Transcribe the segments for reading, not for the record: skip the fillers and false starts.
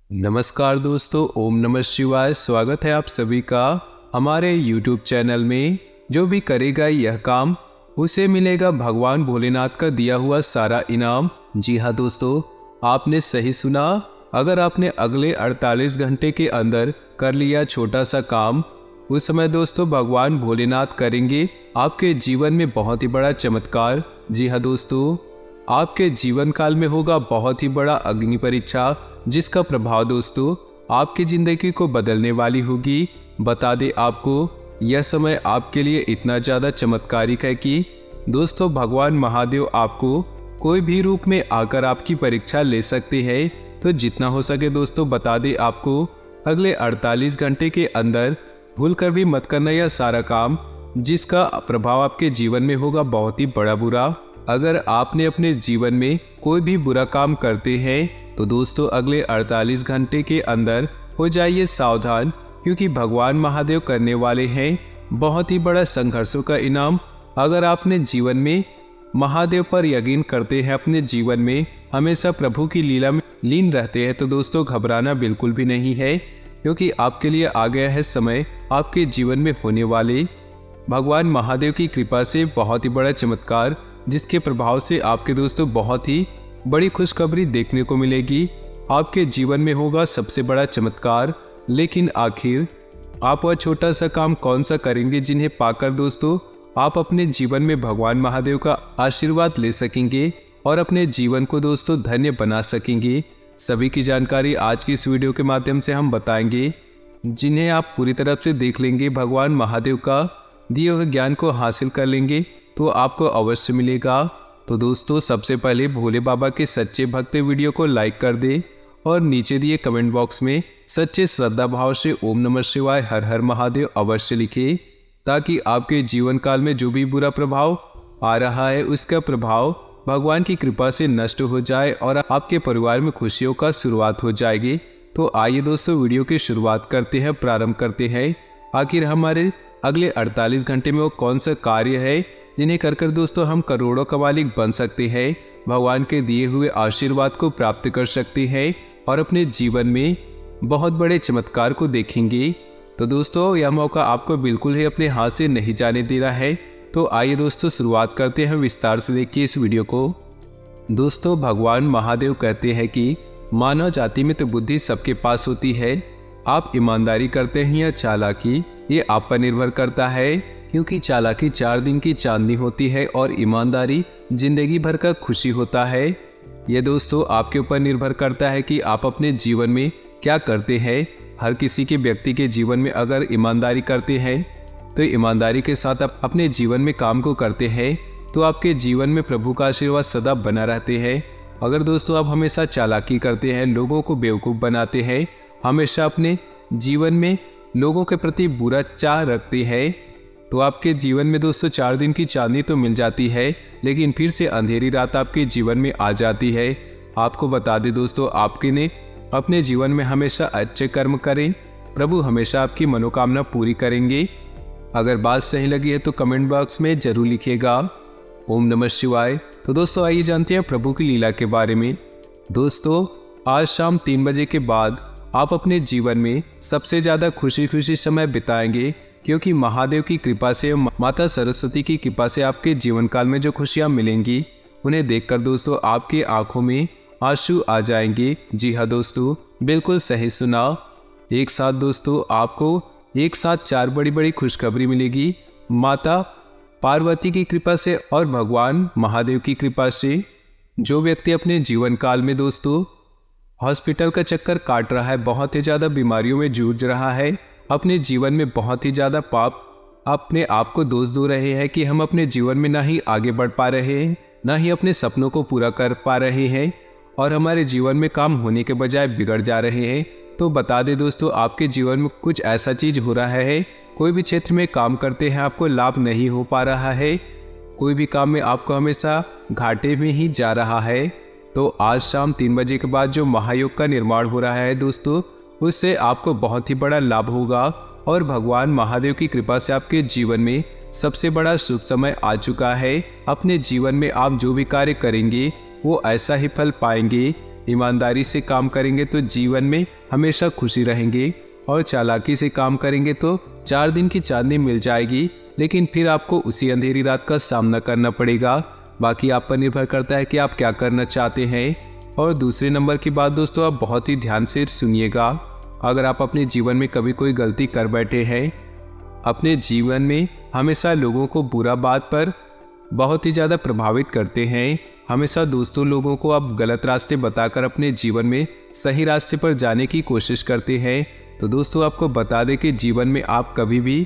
नमस्कार दोस्तों, ओम नमः शिवाय। स्वागत है आप सभी का हमारे YouTube चैनल में। जो भी करेगा यह काम उसे मिलेगा भगवान भोलेनाथ का दिया हुआ सारा इनाम। जी हाँ दोस्तों, आपने सही सुना। अगर आपने अगले 48 घंटे के अंदर कर लिया छोटा सा काम, उस समय दोस्तों भगवान भोलेनाथ करेंगे आपके जीवन में बहुत ही बड़ा चमत्कार। जी हाँ दोस्तों, आपके जीवन काल में होगा बहुत ही बड़ा अग्नि परीक्षा, जिसका प्रभाव दोस्तों आपकी जिंदगी को बदलने वाली होगी। बता दें आपको, यह समय आपके लिए इतना ज़्यादा चमत्कारिक है कि दोस्तों भगवान महादेव आपको कोई भी रूप में आकर आपकी परीक्षा ले सकते हैं। तो जितना हो सके दोस्तों बता दें आपको, अगले 48 घंटे के अंदर भूल कर भी मत करना यह सारा काम, जिसका प्रभाव आपके जीवन में होगा बहुत ही बड़ा बुरा। अगर आपने अपने जीवन में कोई भी बुरा काम करते हैं तो दोस्तों अगले 48 घंटे के अंदर हो जाइए सावधान, क्योंकि भगवान महादेव करने वाले हैं बहुत ही बड़ा संघर्षों का इनाम। अगर आपने जीवन में महादेव पर यकीन करते हैं, अपने जीवन में हमेशा प्रभु की लीला में लीन रहते हैं, तो दोस्तों घबराना बिल्कुल भी नहीं है, क्योंकि आपके लिए आ गया है समय आपके जीवन में होने वाले भगवान महादेव की कृपा से बहुत ही बड़ा चमत्कार, जिसके प्रभाव से आपके दोस्तों बहुत ही बड़ी खुशखबरी देखने को मिलेगी। आपके जीवन में होगा सबसे बड़ा चमत्कार। लेकिन आखिर आप वह छोटा सा काम कौन सा करेंगे जिन्हें पाकर दोस्तों आप अपने जीवन में भगवान महादेव का आशीर्वाद ले सकेंगे और अपने जीवन को दोस्तों धन्य बना सकेंगे। सभी की जानकारी आज की इस वीडियो के माध्यम से हम बताएंगे, जिन्हें आप पूरी तरफ से देख लेंगे, भगवान महादेव का दिए हुए ज्ञान को हासिल कर लेंगे तो आपको अवश्य मिलेगा। तो दोस्तों सबसे पहले भोले बाबा के सच्चे भक्त वीडियो को लाइक कर दे और नीचे दिए कमेंट बॉक्स में सच्चे श्रद्धा भाव से ओम नमः शिवाय हर हर महादेव अवश्य लिखे, ताकि आपके जीवन काल में जो भी बुरा प्रभाव आ रहा है उसका प्रभाव भगवान की कृपा से नष्ट हो जाए और आपके परिवार में खुशियों का शुरुआत हो जाएगी। तो आइए दोस्तों वीडियो की शुरुआत करते हैं, प्रारंभ करते हैं। आखिर हमारे अगले 48 घंटे में वो कौन सा कार्य है जिन्हें कर दोस्तों हम करोड़ों का मालिक बन सकते हैं, भगवान के दिए हुए आशीर्वाद को प्राप्त कर सकते हैं और अपने जीवन में बहुत बड़े चमत्कार को देखेंगे। तो दोस्तों यह मौका आपको बिल्कुल ही अपने हाथ से नहीं जाने दे रहा है। तो आइए दोस्तों शुरुआत करते हैं, विस्तार से देखिए इस वीडियो को। दोस्तों भगवान महादेव कहते हैं कि मानव जाति में तो बुद्धि सबके पास होती है, आप ईमानदारी करते हैं या चालाकी, ये आप पर निर्भर करता है, क्योंकि चालाकी 4 दिन की चांदनी होती है और ईमानदारी जिंदगी भर का खुशी होता है। ये दोस्तों आपके ऊपर निर्भर करता है कि आप अपने जीवन में क्या करते हैं। हर किसी के व्यक्ति के जीवन में अगर ईमानदारी करते हैं तो ईमानदारी के साथ आप अपने जीवन में काम को करते हैं तो आपके जीवन में प्रभु का आशीर्वाद सदा बना रहते हैं। अगर दोस्तों आप हमेशा चालाकी करते हैं, लोगों को बेवकूफ़ बनाते हैं, हमेशा अपने जीवन में लोगों के प्रति बुरा चाह रखते हैं, तो आपके जीवन में दोस्तों 4 दिन की चांदनी तो मिल जाती है, लेकिन फिर से अंधेरी रात आपके जीवन में आ जाती है। आपको बता दें दोस्तों, आपके ने अपने जीवन में हमेशा अच्छे कर्म करें, प्रभु हमेशा आपकी मनोकामना पूरी करेंगे। अगर बात सही लगी है तो कमेंट बॉक्स में जरूर लिखिएगा ओम नमः शिवाय। तो दोस्तों आइए जानते हैं प्रभु की लीला के बारे में। दोस्तों आज शाम 3 बजे के बाद आप अपने जीवन में सबसे ज़्यादा खुशी समय बिताएंगे, क्योंकि महादेव की कृपा से, माता सरस्वती की कृपा से आपके जीवन काल में जो खुशियां मिलेंगी उन्हें देखकर दोस्तों आपकी आंखों में आंसू आ जाएंगे। जी हाँ दोस्तों, बिल्कुल सही सुना। एक साथ दोस्तों आपको एक साथ 4 बड़ी खुशखबरी मिलेगी, माता पार्वती की कृपा से और भगवान महादेव की कृपा से। जो व्यक्ति अपने जीवन काल में दोस्तों हॉस्पिटल का चक्कर काट रहा है, बहुत ही ज़्यादा बीमारियों में जूझ रहा है, अपने जीवन में बहुत ही ज़्यादा पाप अपने आप को दोष दे रहे हैं कि हम अपने जीवन में ना ही आगे बढ़ पा रहे हैं, ना ही अपने सपनों को पूरा कर पा रहे हैं और हमारे जीवन में काम होने के बजाय बिगड़ जा रहे हैं, तो बता दें दोस्तों आपके जीवन में कुछ ऐसा चीज़ हो रहा है। कोई भी क्षेत्र में काम करते हैं आपको लाभ नहीं हो पा रहा है, कोई भी काम में आपको हमेशा घाटे में ही जा रहा है, तो आज शाम 3 बजे के बाद जो महायोग का निर्माण हो रहा है दोस्तों, उससे आपको बहुत ही बड़ा लाभ होगा और भगवान महादेव की कृपा से आपके जीवन में सबसे बड़ा शुभ समय आ चुका है। अपने जीवन में आप जो भी कार्य करेंगे वो ऐसा ही फल पाएंगे ईमानदारी से काम करेंगे तो जीवन में हमेशा खुशी रहेंगे, और चालाकी से काम करेंगे तो 4 दिन की चांदनी मिल जाएगी, लेकिन फिर आपको उसी अंधेरी रात का सामना करना पड़ेगा। बाकी आप पर निर्भर करता है कि आप क्या करना चाहते हैं। और दूसरे नंबर की बात दोस्तों, आप बहुत ही ध्यान से सुनिएगा। अगर आप अपने जीवन में कभी कोई गलती कर बैठे हैं, अपने जीवन में हमेशा लोगों को बुरा बात पर बहुत ही ज़्यादा प्रभावित करते हैं, हमेशा दोस्तों लोगों को आप गलत रास्ते बताकर अपने जीवन में सही रास्ते पर जाने की कोशिश करते हैं, तो दोस्तों आपको बता दें कि जीवन में आप कभी भी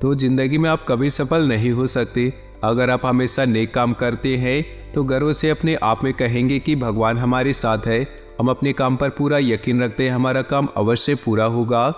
ज़िंदगी में आप कभी सफल नहीं हो सकते। अगर आप हमेशा नेक काम करते हैं तो गर्व से अपने आप में कहेंगे कि भगवान हमारे साथ है, हम अपने काम पर पूरा यकीन रखते हैं, हमारा काम अवश्य पूरा होगा।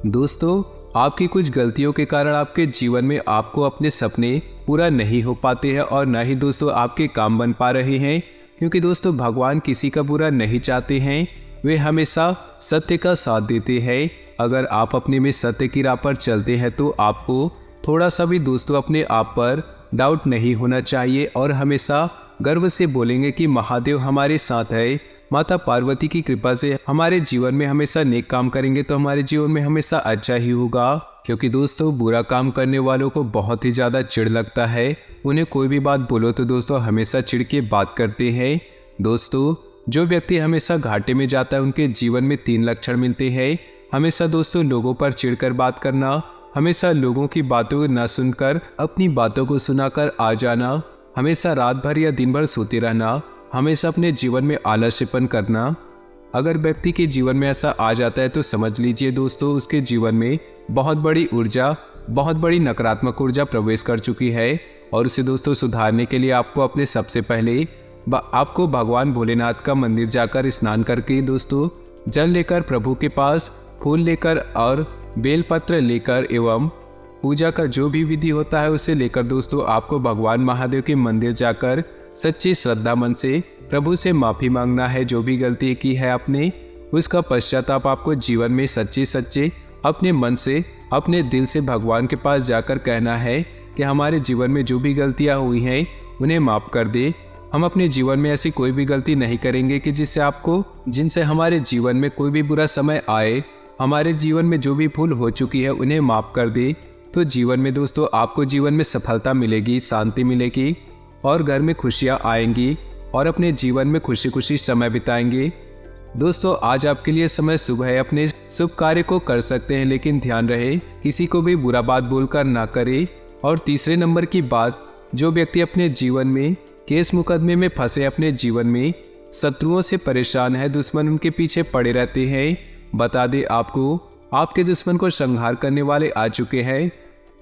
दोस्तों, आपकी कुछ गलतियों के कारण आपके जीवन में आपको अपने सपने पूरा नहीं हो पाते हैं और ना ही दोस्तों आपके काम बन पा रहे हैं, क्योंकि दोस्तों भगवान किसी का बुरा नहीं चाहते हैं, वे हमेशा सत्य का साथ देते हैं। अगर आप अपने में सत्य की राह पर चलते हैं तो आपको थोड़ा सा भी दोस्तों अपने आप पर डाउट नहीं होना चाहिए और हमेशा गर्व से बोलेंगे कि महादेव हमारे साथ है। माता पार्वती की कृपा से हमारे जीवन में हमेशा नेक काम करेंगे तो हमारे जीवन में हमेशा अच्छा ही होगा, क्योंकि दोस्तों बुरा काम करने वालों को बहुत ही ज़्यादा चिढ़ लगता है। उन्हें कोई भी बात बोलो तो दोस्तों हमेशा चिढ़ के बात करते हैं। दोस्तों, जो व्यक्ति हमेशा घाटे में जाता है उनके जीवन में 3 लक्षण मिलते हैं। हमेशा दोस्तों लोगों पर चिढ़कर बात करना, हमेशा लोगों की बातों को न सुनकर अपनी बातों को सुनाकर आ जाना, हमेशा रात भर या दिन भर सोते रहना, हमेशा अपने जीवन में आलस्यपन करना। अगर व्यक्ति के जीवन में ऐसा आ जाता है तो समझ लीजिए दोस्तों उसके जीवन में बहुत बड़ी ऊर्जा, बहुत बड़ी नकारात्मक ऊर्जा प्रवेश कर चुकी है। और उसे दोस्तों सुधारने के लिए आपको अपने सबसे पहले आपको भगवान भोलेनाथ का मंदिर जाकर स्नान करके दोस्तों जल लेकर प्रभु के पास फूल लेकर और बेलपत्र लेकर एवं पूजा का जो भी विधि होता है उसे लेकर दोस्तों आपको भगवान महादेव के मंदिर जाकर सच्ची श्रद्धा मन से प्रभु से माफ़ी मांगना है। जो भी गलती की है आपने, उसका पश्चाताप आपको जीवन में सच्चे अपने मन से, अपने दिल से भगवान के पास जाकर कहना है कि हमारे जीवन में जो भी गलतियां हुई हैं उन्हें माफ़ कर दे। हम अपने जीवन में ऐसी कोई भी गलती नहीं करेंगे कि जिनसे हमारे जीवन में कोई भी बुरा समय आए। हमारे जीवन में जो भी भूल हो चुकी है उन्हें माफ़ कर दे, तो जीवन में दोस्तों आपको जीवन में सफलता मिलेगी, शांति मिलेगी और घर में खुशियाँ आएंगी और अपने जीवन में खुशी समय बिताएंगे। दोस्तों, आज आपके लिए समय शुभ है, अपने शुभ कार्य को कर सकते हैं, लेकिन ध्यान रहे किसी को भी बुरा बात बोलकर ना करे। और तीसरे नंबर की बात, जो व्यक्ति अपने जीवन में केस मुकदमे में फंसे, अपने जीवन में शत्रुओं से परेशान है, दुश्मन उनके पीछे पड़े रहते हैं, बता दे आपको आपके दुश्मन को संहार करने वाले आ चुके हैं।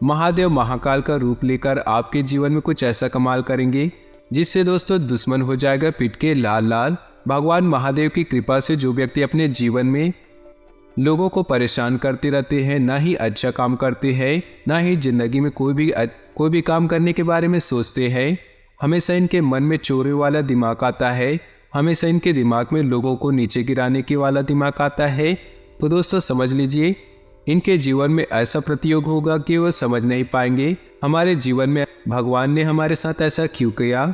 महादेव महाकाल का रूप लेकर आपके जीवन में कुछ ऐसा कमाल करेंगे जिससे दोस्तों दुश्मन हो जाएगा पिट के लाल। भगवान महादेव की कृपा से जो व्यक्ति अपने जीवन में लोगों को परेशान करते रहते हैं, ना ही अच्छा काम करते हैं, ना ही जिंदगी में कोई भी काम करने के बारे में सोचते हैं, हमेशा इनके मन में चोरी वाला दिमाग आता है, हमेशा इनके दिमाग में लोगों को नीचे गिराने के वाला दिमाग आता है, तो दोस्तों समझ लीजिए इनके जीवन में ऐसा प्रतियोग होगा कि वो समझ नहीं पाएंगे हमारे जीवन में भगवान ने हमारे साथ ऐसा क्यों किया।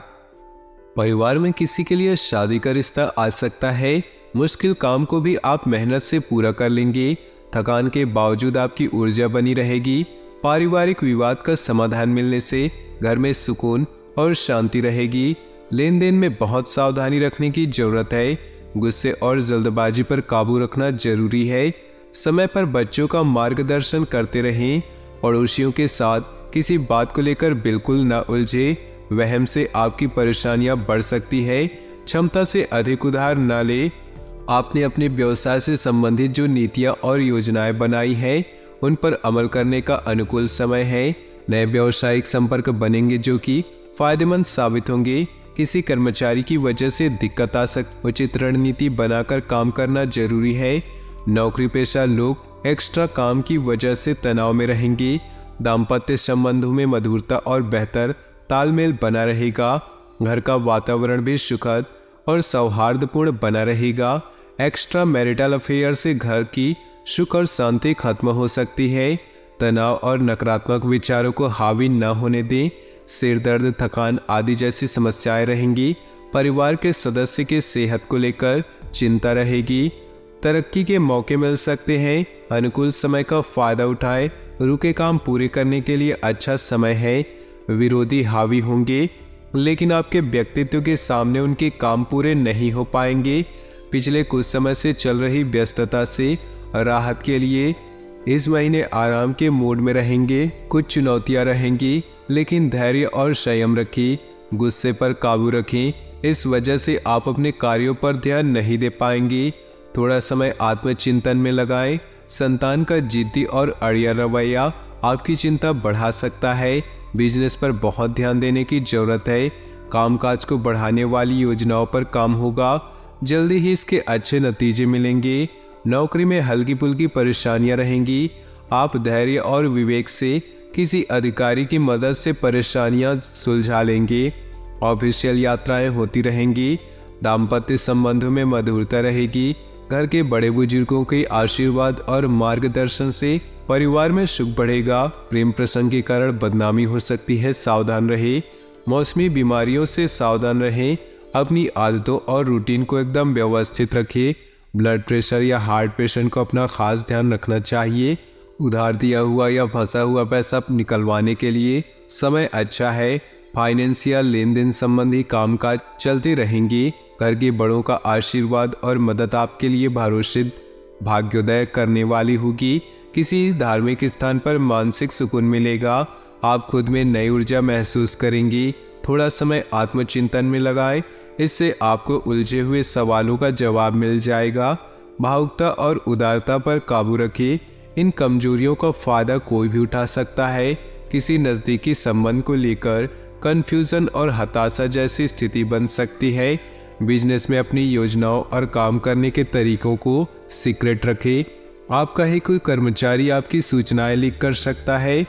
परिवार में किसी के लिए शादी का रिश्ता आ सकता है। मुश्किल काम को भी आप मेहनत से पूरा कर लेंगे। थकान के बावजूद आपकी ऊर्जा बनी रहेगी। पारिवारिक विवाद का समाधान मिलने से घर में सुकून और शांति रहेगी। लेन देन में बहुत सावधानी रखने की जरूरत है। गुस्से और जल्दबाजी पर काबू रखना जरूरी है। समय पर बच्चों का मार्गदर्शन करते रहें। पड़ोसियों के साथ किसी बात को लेकर बिल्कुल न उलझे। वहम से आपकी परेशानियां बढ़ सकती है। क्षमता से अधिक उधार न ले। आपने अपने व्यवसाय से संबंधित जो नीतियां और योजनाएं बनाई हैं उन पर अमल करने का अनुकूल समय है। नए व्यावसायिक संपर्क बनेंगे जो कि फायदेमंद साबित होंगे। किसी कर्मचारी की वजह से दिक्कत आ सकती, उचित रणनीति बनाकर काम करना जरूरी है। नौकरी पेशा लोग एक्स्ट्रा काम की वजह से तनाव में रहेंगे। दाम्पत्य संबंधों में मधुरता और बेहतर तालमेल बना रहेगा। घर का वातावरण भी सुखद और सौहार्दपूर्ण बना रहेगा। एक्स्ट्रा मैरिटल अफेयर से घर की सुख और शांति खत्म हो सकती है। तनाव और नकारात्मक विचारों को हावी न होने दें। सिर दर्द, थकान आदि जैसी समस्याएं रहेंगी। परिवार के सदस्य के सेहत को लेकर चिंता रहेगी। तरक्की के मौके मिल सकते हैं। अनुकूल समय का फायदा उठाएं। रुके काम पूरे करने के लिए अच्छा समय है। विरोधी हावी होंगे, लेकिन आपके व्यक्तित्व के सामने उनके काम पूरे नहीं हो पाएंगे। पिछले कुछ समय से चल रही व्यस्तता से राहत के लिए इस महीने आराम के मूड में रहेंगे। कुछ चुनौतियां रहेंगी, लेकिन धैर्य और संयम रखें। गुस्से पर काबू रखें, इस वजह से आप अपने कार्यों पर ध्यान नहीं दे पाएंगे। थोड़ा समय आत्मचिंतन में लगाएं। संतान का जिद्दी और अड़िया रवैया आपकी चिंता बढ़ा सकता है। बिजनेस पर बहुत ध्यान देने की जरूरत है। कामकाज को बढ़ाने वाली योजनाओं पर काम होगा। जल्दी ही इसके अच्छे नतीजे मिलेंगे। नौकरी में हल्की फुल्की परेशानियां रहेंगी। आप धैर्य और विवेक से किसी अधिकारी की मदद से परेशानियां सुलझा लेंगे। ऑफिशियल यात्राएं होती रहेंगी। दाम्पत्य संबंधों में मधुरता रहेगी। घर के बड़े बुजुर्गों के आशीर्वाद और मार्गदर्शन से परिवार में सुख बढ़ेगा। प्रेम प्रसंग के कारण बदनामी हो सकती है, सावधान रहे। मौसमी बीमारियों से सावधान रहें। अपनी आदतों और रूटीन को एकदम व्यवस्थित रखें। ब्लड प्रेशर या हार्ट पेशेंट को अपना खास ध्यान रखना चाहिए। उधार दिया हुआ या फंसा हुआ पैसा निकलवाने के लिए समय अच्छा है। फाइनेंशियल लेन देन संबंधी कामकाज चलते रहेंगे। घर के बड़ों का आशीर्वाद और मदद आपके लिए भरोसे भाग्योदय करने वाली होगी। किसी धार्मिक स्थान पर मानसिक सुकून मिलेगा। आप खुद में नई ऊर्जा महसूस करेंगी। थोड़ा समय आत्मचिंतन में लगाएं, इससे आपको उलझे हुए सवालों का जवाब मिल जाएगा। भावुकता और उदारता पर काबू रखें। इन कमजोरियों का फायदा कोई भी उठा सकता है। किसी नज़दीकी संबंध को लेकर कन्फ्यूजन और हताशा जैसी स्थिति बन सकती है। बिजनेस में अपनी योजनाओं और काम करने के तरीकों को सीक्रेट रखें। आपका ही कोई कर्मचारी आपकी सूचनाएं लीक कर सकता है।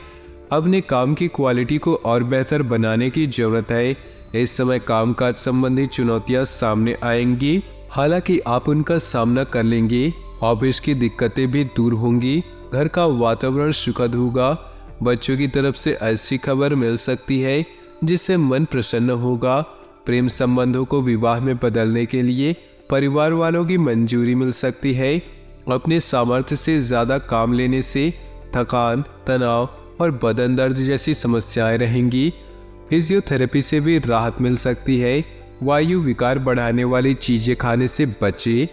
अपने काम की क्वालिटी को और बेहतर बनाने की जरूरत है। इस समय कामकाज संबंधी चुनौतियां सामने आएंगी, हालांकि आप उनका सामना कर लेंगे। ऑफिस की दिक्कतें भी दूर होंगी। घर का वातावरण सुखद होगा। बच्चों की तरफ से ऐसी खबर मिल सकती है जिससे मन प्रसन्न होगा। प्रेम संबंधों को विवाह में बदलने के लिए परिवार वालों की मंजूरी मिल सकती है। अपने सामर्थ्य से ज़्यादा काम लेने से थकान, तनाव और बदन दर्द जैसी समस्याएं रहेंगी। फिजियोथेरेपी से भी राहत मिल सकती है। वायु विकार बढ़ाने वाली चीज़ें खाने से बचें।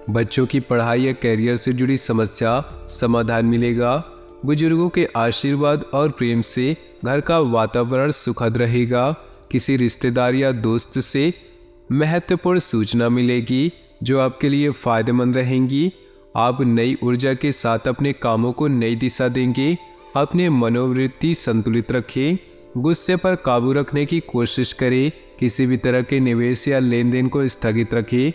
बच्चों की पढ़ाई या कैरियर से जुड़ी समस्या समाधान मिलेगा। बुजुर्गों के आशीर्वाद और प्रेम से घर का वातावरण सुखद रहेगा। किसी रिश्तेदार या दोस्त से महत्वपूर्ण सूचना मिलेगी जो आपके लिए फायदेमंद रहेंगी। आप नई ऊर्जा के साथ अपने कामों को नई दिशा देंगे। अपने मनोवृत्ति संतुलित रखें। गुस्से पर काबू रखने की कोशिश करें। किसी भी तरह के निवेश या लेन देन को स्थगित रखें।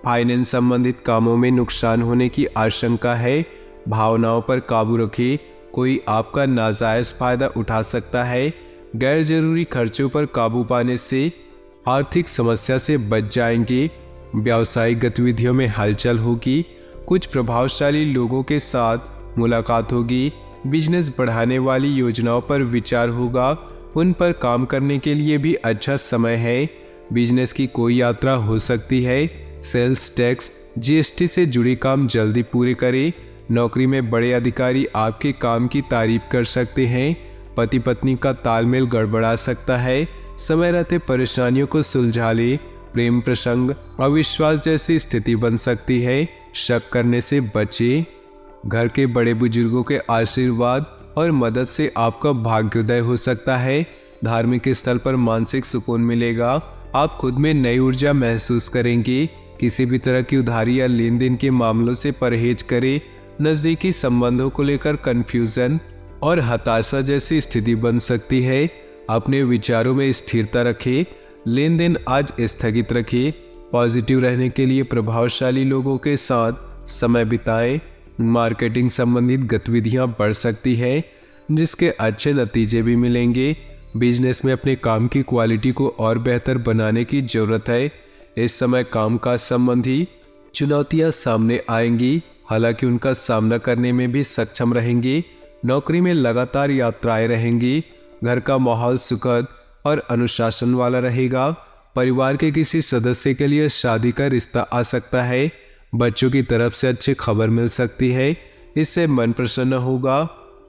फाइनेंस संबंधित कामों में नुकसान होने की आशंका है। भावनाओं पर काबू रखें। कोई आपका नाजायज फायदा उठा सकता है। गैर जरूरी खर्चों पर काबू पाने से आर्थिक समस्या से बच जाएंगे। व्यावसायिक गतिविधियों में हलचल होगी। कुछ प्रभावशाली लोगों के साथ मुलाकात होगी। बिजनेस बढ़ाने वाली योजनाओं पर विचार होगा। उन पर काम करने के लिए भी अच्छा समय है। बिजनेस की कोई यात्रा हो सकती है। सेल्स टैक्स, जीएसटी से जुड़े काम जल्दी पूरे करें। नौकरी में बड़े अधिकारी आपके काम की तारीफ कर सकते हैं। पति पत्नी का तालमेल गड़बड़ा सकता है। समय रहते परेशानियों को सुलझा ले। प्रेम प्रसंग, अविश्वास जैसी स्थिति बन सकती है। शक करने से बचें। घर के बड़े बुजुर्गों के आशीर्वाद और मदद से आपका भाग्योदय हो सकता है। धार्मिक स्थल पर मानसिक सुकून मिलेगा। आप खुद में नई ऊर्जा महसूस करेंगे। किसी भी तरह की उधारी या लेन देन के मामलों से परहेज करें। नज़दीकी संबंधों को लेकर कन्फ्यूजन और हताशा जैसी स्थिति बन सकती है। अपने विचारों में स्थिरता रखें। लेन देन आज स्थगित रखें। पॉजिटिव रहने के लिए प्रभावशाली लोगों के साथ समय बिताएं। मार्केटिंग संबंधित गतिविधियां बढ़ सकती है, जिसके अच्छे नतीजे भी मिलेंगे। बिजनेस में अपने काम की क्वालिटी को और बेहतर बनाने की जरूरत है। इस समय कामकाज संबंधी चुनौतियां सामने आएंगी, हालांकि उनका सामना करने में भी सक्षम रहेंगे। नौकरी में लगातार यात्राएं रहेंगी। घर का माहौल सुखद और अनुशासन वाला रहेगा। परिवार के किसी सदस्य के लिए शादी का रिश्ता आ सकता है। बच्चों की तरफ से अच्छी खबर मिल सकती है, इससे मन प्रसन्न होगा।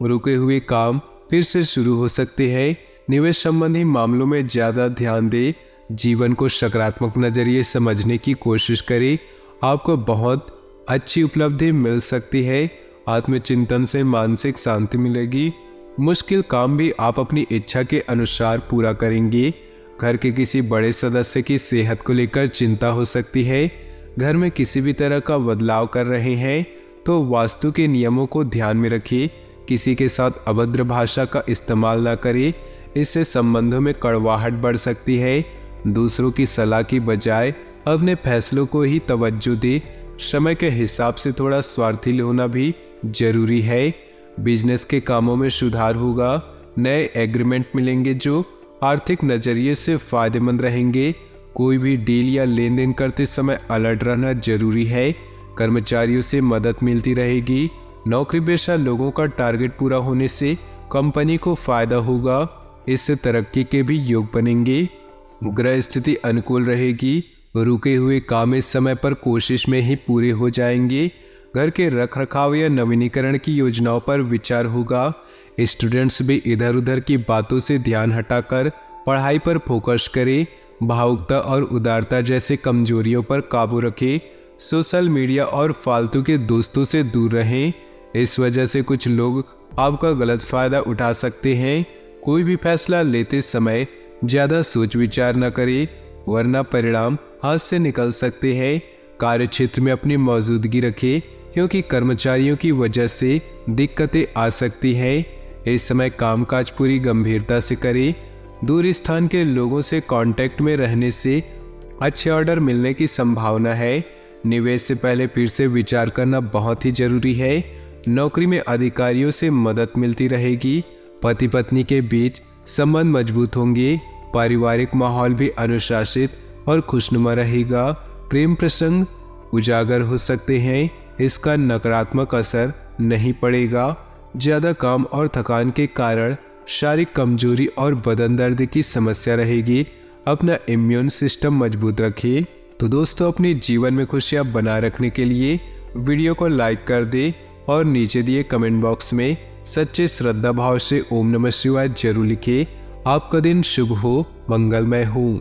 रुके हुए काम फिर से शुरू हो सकते हैं। निवेश संबंधी मामलों में ज़्यादा ध्यान दें। जीवन को सकारात्मक नज़रिए समझने की कोशिश करें। आपको बहुत अच्छी उपलब्धि मिल सकती है। आत्मचिंतन से मानसिक शांति मिलेगी। मुश्किल काम भी आप अपनी इच्छा के अनुसार पूरा करेंगे। घर के किसी बड़े सदस्य की सेहत को लेकर चिंता हो सकती है। घर में किसी भी तरह का बदलाव कर रहे हैं तो वास्तु के नियमों को ध्यान में रखिए। किसी के साथ अभद्र भाषा का इस्तेमाल न करें, इससे संबंधों में कड़वाहट बढ़ सकती है। दूसरों की सलाह की बजाय अपने फैसलों को ही तवज्जो दे। समय के हिसाब से थोड़ा स्वार्थी होना भी जरूरी है। बिजनेस के कामों में सुधार होगा। नए एग्रीमेंट मिलेंगे जो आर्थिक नजरिए से फायदेमंद रहेंगे। कोई भी डील या लेन देन करते समय अलर्ट रहना जरूरी है। कर्मचारियों से मदद मिलती रहेगी। नौकरी पेशा लोगों का टारगेट पूरा होने से कंपनी को फायदा होगा। इससे तरक्की के भी योग बनेंगे। ग्रह स्थिति अनुकूल रहेगी। रुके हुए काम इस समय पर कोशिश में ही पूरे हो जाएंगे। घर के रखरखाव या नवीनीकरण की योजनाओं पर विचार होगा। स्टूडेंट्स भी इधर उधर की बातों से ध्यान हटाकर पढ़ाई पर फोकस करें। भावुकता और उदारता जैसे कमजोरियों पर काबू रखें। सोशल मीडिया और फालतू के दोस्तों से दूर रहें। इस वजह से कुछ लोग आपका गलत फायदा उठा सकते हैं। कोई भी फैसला लेते समय ज़्यादा सोच विचार न करें, वरना परिणाम हाथ से निकल सकते हैं। कार्य क्षेत्र में अपनी मौजूदगी रखें, क्योंकि कर्मचारियों की वजह से दिक्कतें आ सकती हैं। इस समय कामकाज पूरी गंभीरता से करें। दूर स्थान के लोगों से कांटेक्ट में रहने से अच्छे ऑर्डर मिलने की संभावना है। निवेश से पहले फिर से विचार करना बहुत ही जरूरी है। नौकरी में अधिकारियों से मदद मिलती रहेगी। पति पत्नी के बीच संबंध मजबूत होंगे। पारिवारिक माहौल भी अनुशासित और खुशनुमा रहेगा। प्रेम प्रसंग उजागर हो सकते हैं, इसका नकारात्मक असर नहीं पड़ेगा। ज़्यादा काम और थकान के कारण शारीरिक कमजोरी और बदन दर्द की समस्या रहेगी। अपना इम्यून सिस्टम मजबूत रखिए। तो दोस्तों, अपने जीवन में खुशियाँ बनाए रखने के लिए वीडियो को लाइक कर दें और नीचे दिए कमेंट बॉक्स में सच्चे श्रद्धा भाव से ओम नमः शिवाय जरूर लिखें। आपका दिन शुभ हो, मंगलमय हो।